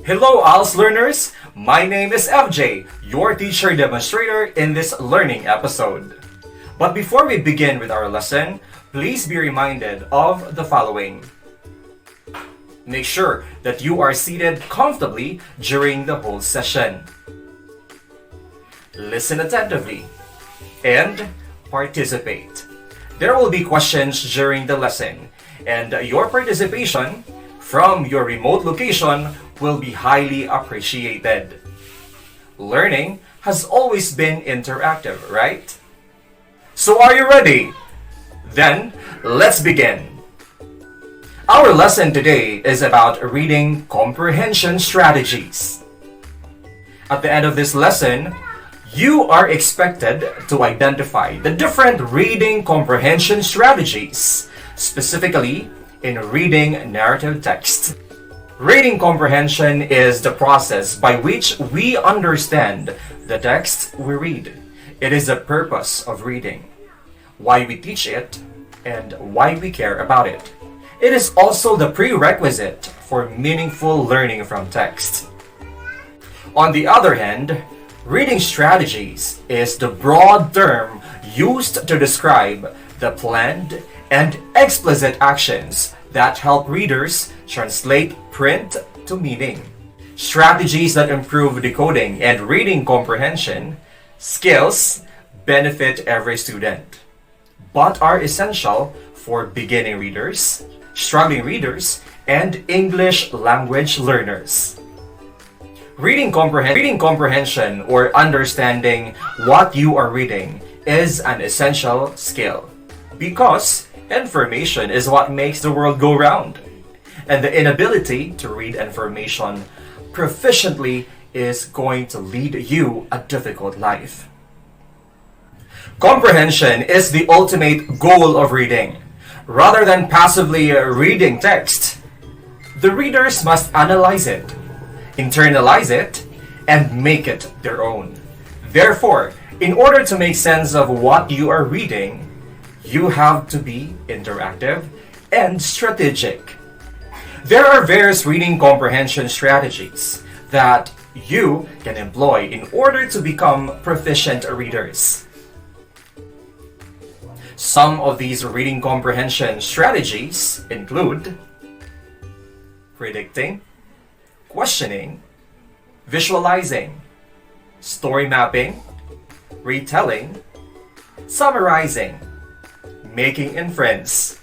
Hello, ALS learners! My name is FJ, your teacher demonstrator in this learning episode. But before we begin with our lesson, please be reminded of the following. Make sure that you are seated comfortably during the whole session. Listen attentively and participate. There will be questions during the lesson, and your participation from your remote location will be highly appreciated. Learning has always been interactive, right? So are you ready? Then, let's begin. Our lesson today is about reading comprehension strategies. At the end of this lesson, you are expected to identify the different reading comprehension strategies, specifically in reading narrative text. Reading comprehension is the process by which we understand the text we read. It is the purpose of reading, why we teach it, and why we care about it. It is also the prerequisite for meaningful learning from text. On the other hand, reading strategies is the broad term used to describe the planned and explicit actions that help readers translate print to meaning. Strategies that improve decoding and reading comprehension skills benefit every student, but are essential for beginning readers, struggling readers, and English language learners. Reading comprehension or understanding what you are reading is an essential skill because information is what makes the world go round, and the inability to read information proficiently is going to lead you a difficult life. Comprehension is the ultimate goal of reading. Rather than passively reading text, the readers must analyze it, internalize it, and make it their own. Therefore, in order to make sense of what you are reading, you have to be interactive and strategic. There are various reading comprehension strategies that you can employ in order to become proficient readers. Some of these reading comprehension strategies include predicting, questioning, visualizing, story mapping, retelling, summarizing, making inference,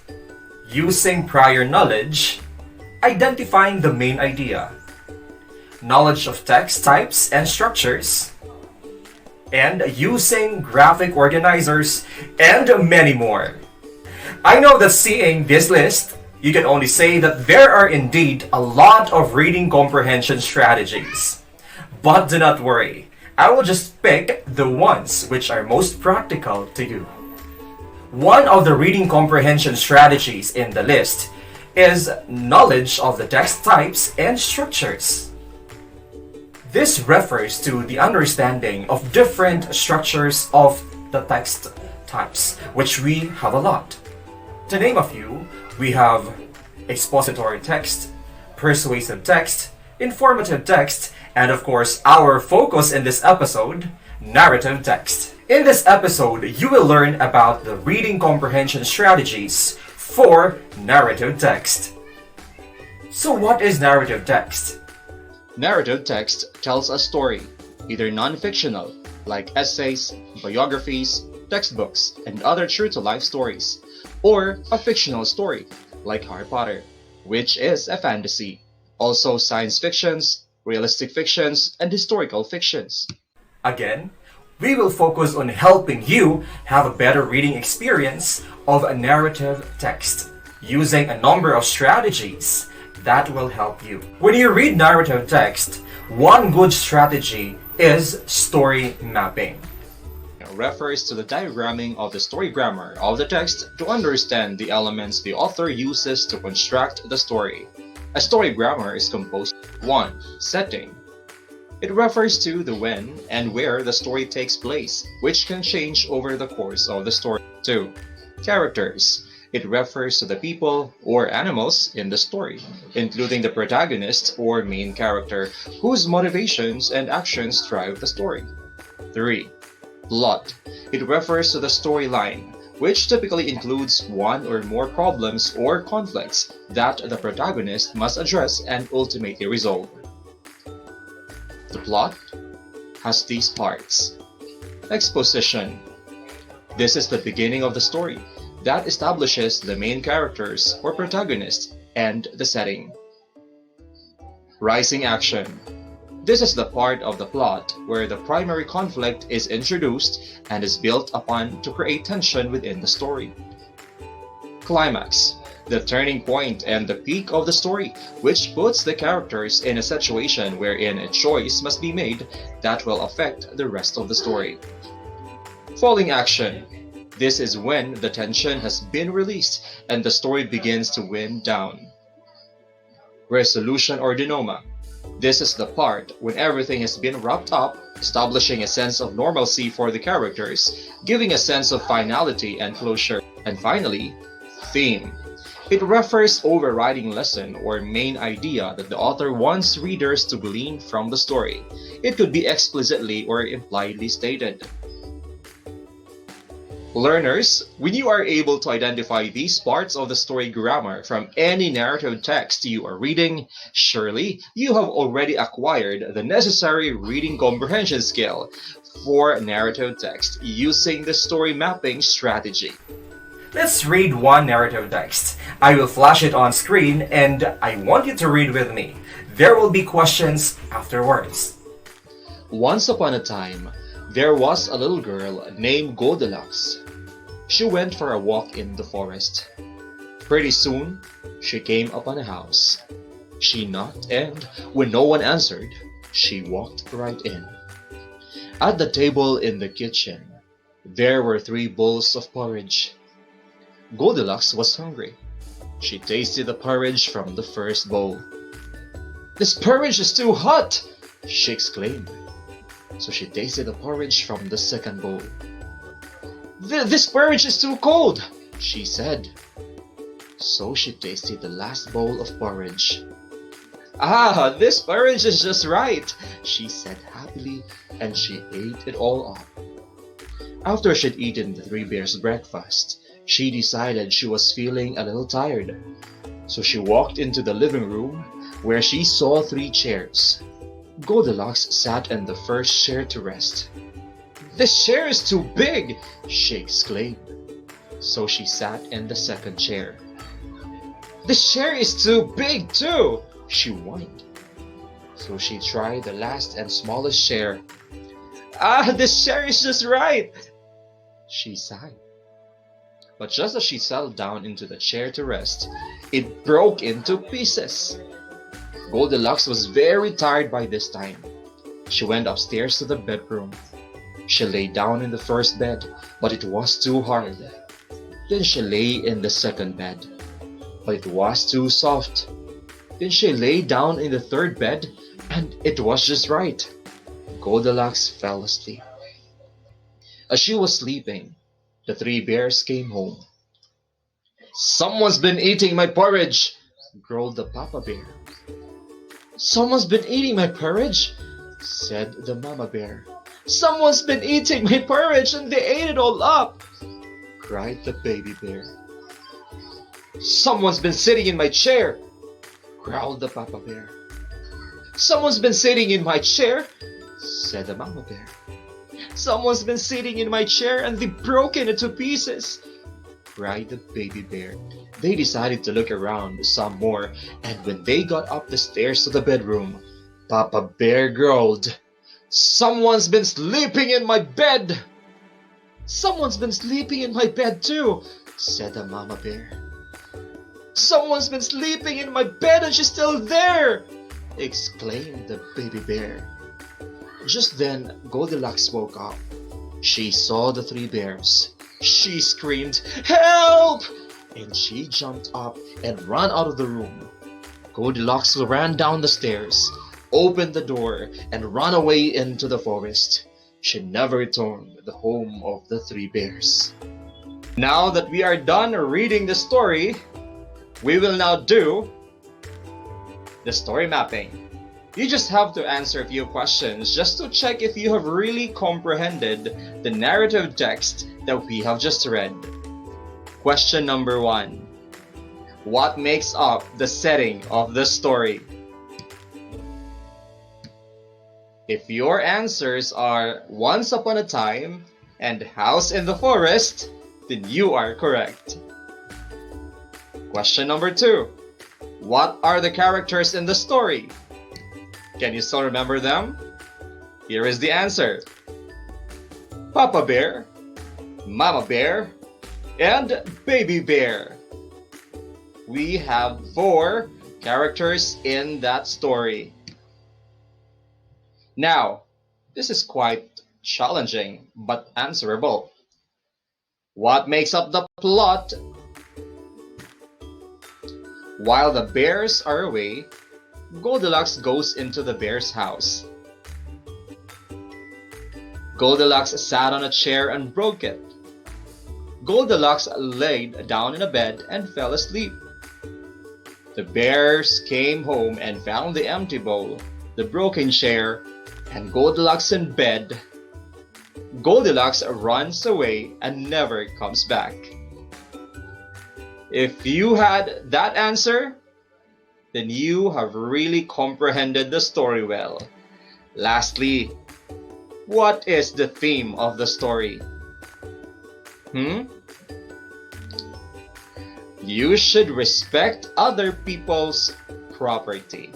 using prior knowledge, identifying the main idea, knowledge of text types and structures, and using graphic organizers, and many more. I know that seeing this list, you can only say that there are indeed a lot of reading comprehension strategies. But do not worry, I will just pick the ones which are most practical to you. One of the reading comprehension strategies in the list is knowledge of the text types and structures. This refers to the understanding of different structures of the text types, which we have a lot. To name a few, we have expository text, persuasive text, informative text, and of course, our focus in this episode, narrative text. In this episode, you will learn about the reading comprehension strategies for narrative text. So what is narrative text? Narrative text tells a story, either non-fictional, like essays, biographies, textbooks, and other true-to-life stories, or a fictional story, like Harry Potter, which is a fantasy. Also science fictions, realistic fictions, and historical fictions. Again, we will focus on helping you have a better reading experience of a narrative text using a number of strategies that will help you. When you read narrative text, one good strategy is story mapping. It refers to the diagramming of the story grammar of the text to understand the elements the author uses to construct the story. A story grammar is composed of 1. Setting. It refers to the when and where the story takes place, which can change over the course of the story. 2. Characters. It refers to the people or animals in the story, including the protagonist or main character whose motivations and actions drive the story. 3. Plot. It refers to the storyline, which typically includes one or more problems or conflicts that the protagonist must address and ultimately resolve. The plot has these parts. Exposition. This is the beginning of the story that establishes the main characters or protagonist and the setting. Rising action. This is the part of the plot where the primary conflict is introduced and is built upon to create tension within the story. Climax. The turning point and the peak of the story, which puts the characters in a situation wherein a choice must be made that will affect the rest of the story. Falling action. This is when the tension has been released and the story begins to wind down. Resolution or denouement. This is the part when everything has been wrapped up, establishing a sense of normalcy for the characters, giving a sense of finality and closure. And finally, theme. It refers overriding lesson or main idea that the author wants readers to glean from the story. It could be explicitly or impliedly stated. Learners, when you are able to identify these parts of the story grammar from any narrative text you are reading, surely you have already acquired the necessary reading comprehension skill for narrative text using the story mapping strategy. Let's read one narrative text. I will flash it on screen and I want you to read with me. There will be questions afterwards. Once upon a time, there was a little girl named Goldilocks. She went for a walk in the forest. Pretty soon, she came upon a house. She knocked and, when no one answered, she walked right in. At the table in the kitchen, there were 3 bowls of porridge. Goldilocks was hungry. She tasted the porridge from the first bowl. "This porridge is too hot!" she exclaimed. So she tasted the porridge from the second bowl. "This porridge is too cold!" she said. So she tasted the last bowl of porridge. "Ah, this porridge is just right!" she said happily, and she ate it all up. After she'd eaten the 3 bears' breakfast, she decided she was feeling a little tired. So she walked into the living room where she saw 3 chairs. Goldilocks sat in the first chair to rest. "This chair is too big!" she exclaimed. So she sat in the second chair. "This chair is too big too!" she whined. So she tried the last and smallest chair. "Ah, this chair is just right!" she sighed. But just as she settled down into the chair to rest, it broke into pieces. Goldilocks was very tired by this time. She went upstairs to the bedroom. She lay down in the first bed, but it was too hard. Then she lay in the second bed, but it was too soft. Then she lay down in the third bed, and it was just right. Goldilocks fell asleep. As she was sleeping, the 3 bears came home. "Someone's been eating my porridge!" growled the Papa Bear. "Someone's been eating my porridge!" said the Mama Bear. "Someone's been eating my porridge and they ate it all up!" cried the Baby Bear. "Someone's been sitting in my chair!" growled the Papa Bear. "Someone's been sitting in my chair!" said the Mama Bear. "Someone's been sitting in my chair and they've broken it to pieces!" cried the Baby Bear. They decided to look around some more, and when they got up the stairs to the bedroom, Papa Bear growled, "Someone's been sleeping in my bed!" "Someone's been sleeping in my bed too," said the Mama Bear. "Someone's been sleeping in my bed and she's still there!" exclaimed the Baby Bear. Just then, Goldilocks woke up. She saw the 3 bears. She screamed, "Help!" and she jumped up and ran out of the room. Goldilocks ran down the stairs, opened the door, and ran away into the forest. She never returned to the home of the 3 bears. Now that we are done reading the story, we will now do the story mapping. You just have to answer a few questions just to check if you have really comprehended the narrative text that we have just read. Question number 1. What makes up the setting of the story? If your answers are Once Upon a Time and House in the Forest, then you are correct. Question number 2. What are the characters in the story? Can you still remember them? Here is the answer. Papa Bear, Mama Bear, and Baby Bear. We have 4 characters in that story. Now, this is quite challenging but answerable. What makes up the plot? While the bears are away, Goldilocks goes into the bear's house. Goldilocks sat on a chair and broke it. Goldilocks laid down in a bed and fell asleep. The bears came home and found the empty bowl, the broken chair, and Goldilocks in bed. Goldilocks runs away and never comes back. If you had that answer, then you have really comprehended the story well. Lastly, what is the theme of the story? You should respect other people's property.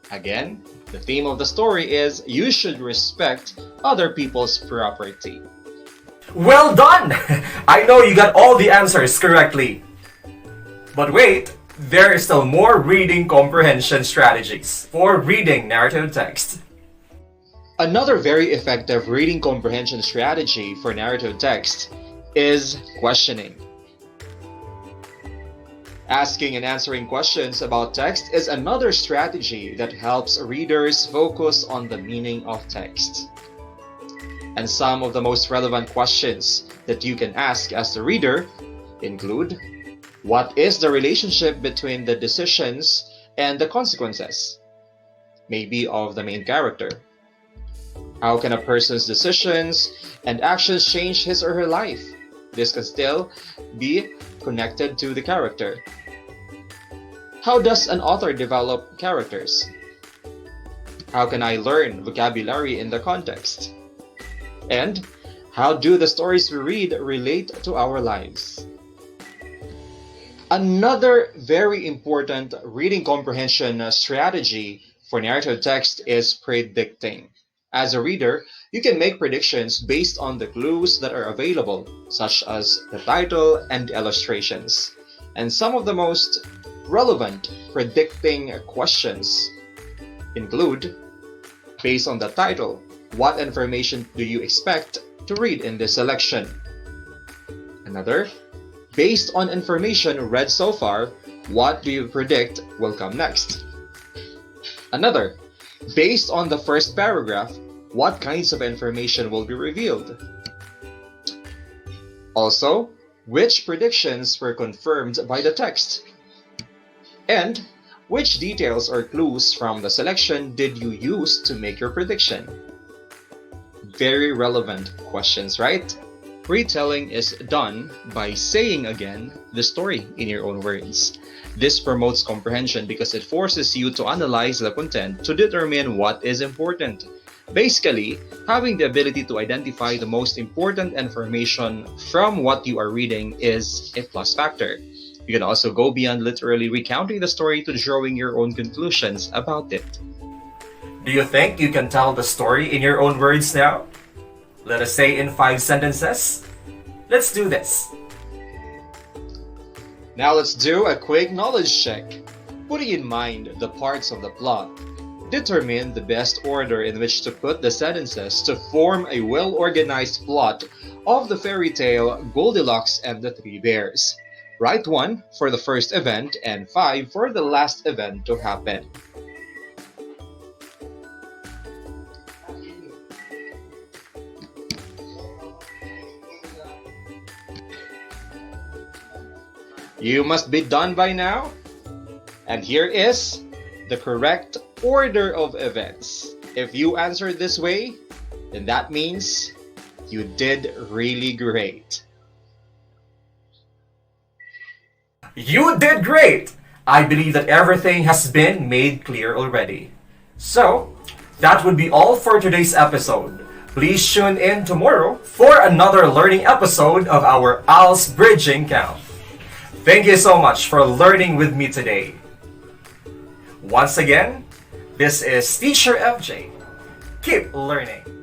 Again, the theme of the story is you should respect other people's property. Well done! I know you got all the answers correctly. But wait, there is still more reading comprehension strategies for reading narrative text. Another very effective reading comprehension strategy for narrative text is questioning. Asking and answering questions about text is another strategy that helps readers focus on the meaning of text. And some of the most relevant questions that you can ask as the reader include: what is the relationship between the decisions and the consequences, maybe of the main character? How can a person's decisions and actions change his or her life? This can still be connected to the character. How does an author develop characters? How can I learn vocabulary in the context? And how do the stories we read relate to our lives? Another very important reading comprehension strategy for narrative text is predicting. As a reader, you can make predictions based on the clues that are available, such as the title and illustrations. And some of the most relevant predicting questions include: based on the title, what information do you expect to read in this selection? Another: based on information read so far, what do you predict will come next? Another: based on the first paragraph, what kinds of information will be revealed? Also, which predictions were confirmed by the text? And which details or clues from the selection did you use to make your prediction? Very relevant questions, right? Retelling is done by saying again the story in your own words. This promotes comprehension because it forces you to analyze the content to determine what is important. Basically, having the ability to identify the most important information from what you are reading is a plus factor. You can also go beyond literally recounting the story to drawing your own conclusions about it. Do you think you can tell the story in your own words now? Let us say in 5 sentences. Let's do this. Now let's do a quick knowledge check. Putting in mind the parts of the plot, determine the best order in which to put the sentences to form a well-organized plot of the fairy tale Goldilocks and the Three Bears. Write 1 for the first event and 5 for the last event to happen. You must be done by now. And here is the correct order of events. If you answer this way, then that means you did really great. You did great! I believe that everything has been made clear already. So, that would be all for today's episode. Please tune in tomorrow for another learning episode of our ALS Bridging Camp. Thank you so much for learning with me today. Once again, this is Teacher FJ. Keep learning.